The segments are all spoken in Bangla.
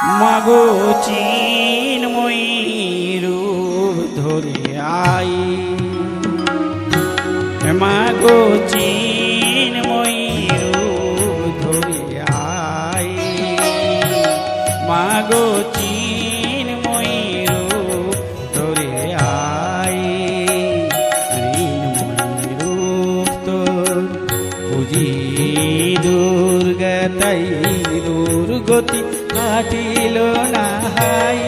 মাগো চিন্ময়ী রূপ ধরে আই, মাগো চিন্ময়ী রূপ ধরে আই, মাগো চিন্ময়ী রূপ ধরে আই। ঋণময়ী রূপ তোর পুজি দুর্গা তাই দুর্গতি কাটিল না হাই,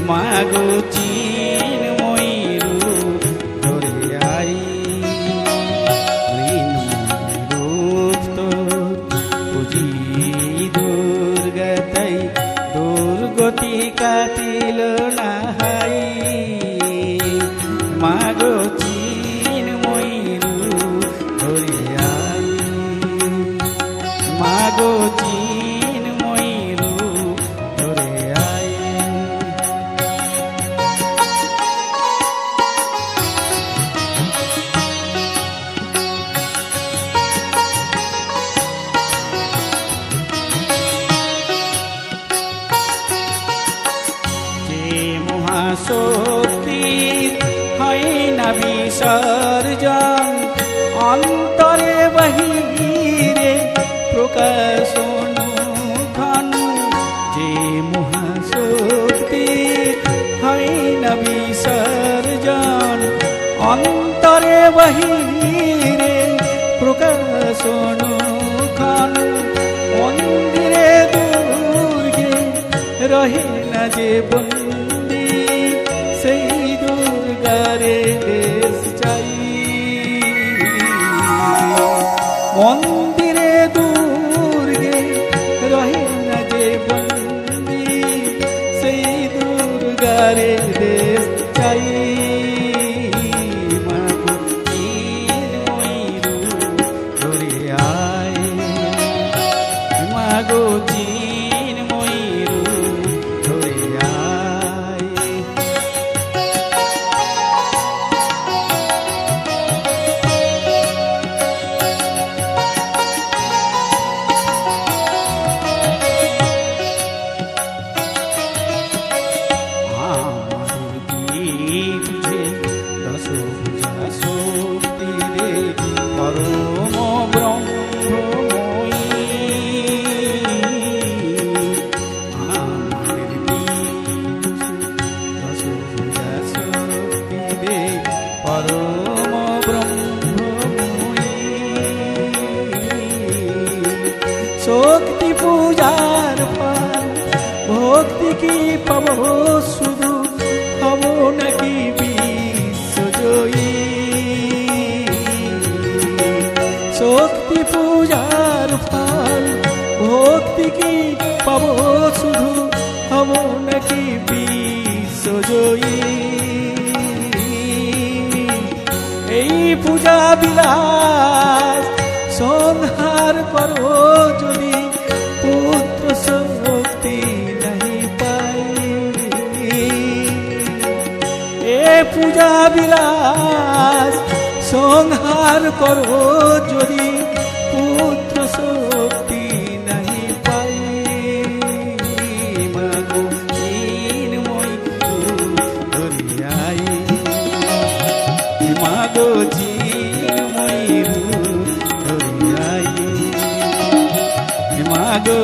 মাগো চিন্ময়ী রূপ ধরে আই। ঋণময়ী রূপ তোর পুজি দুর্গা তাই দুর্গতি কাটিল না হাই, মাগো চিন্ময়ী রূপ ধরে আই, মাগো চিন্ময়ী রূপ ধরে আই। যে মহাশক্তি হয় না বিসর্জন, অন্তরে বাহিরে প্রকাশ অনুক্ষণ। যে মহাশক্তি হয় না বিসর্জন, অন্তরে বাহিরে প্রকাশ অনুক্ষণ। মন্দিরে দুর্গে রহে না যে বন্দী, সেই দুর্গারে দেশ চাই। মন্দিরে দুর্গে রহে না যে বন্দী, সেই দুর্গারে দেশ চাই। মাগো চিন্ময়ী রূপ ধরে আয়, মাগো চিন্ময়ী রূপ ধরে আয়। শক্তি পূজার পান ভক্তি কি পাবো শুধু, হব নাকি বিশ্বজয়ী। শক্তি পূজার পান ভক্তি কি পাবো শুধু, হব নাকি বিশ্বজয়ী। এই পূজা বিলাস সংহার করো যদি, পুত্র শক্তি নাহি পাই। এ পূজা বিলাস সংহার করো যদি, পুত্র শক্তি নাহি পাই। মাগো চিন্ময়ী রূপ ধরে আই, মাগো চিন্ময়ী রূপ ধরে আই, মাগো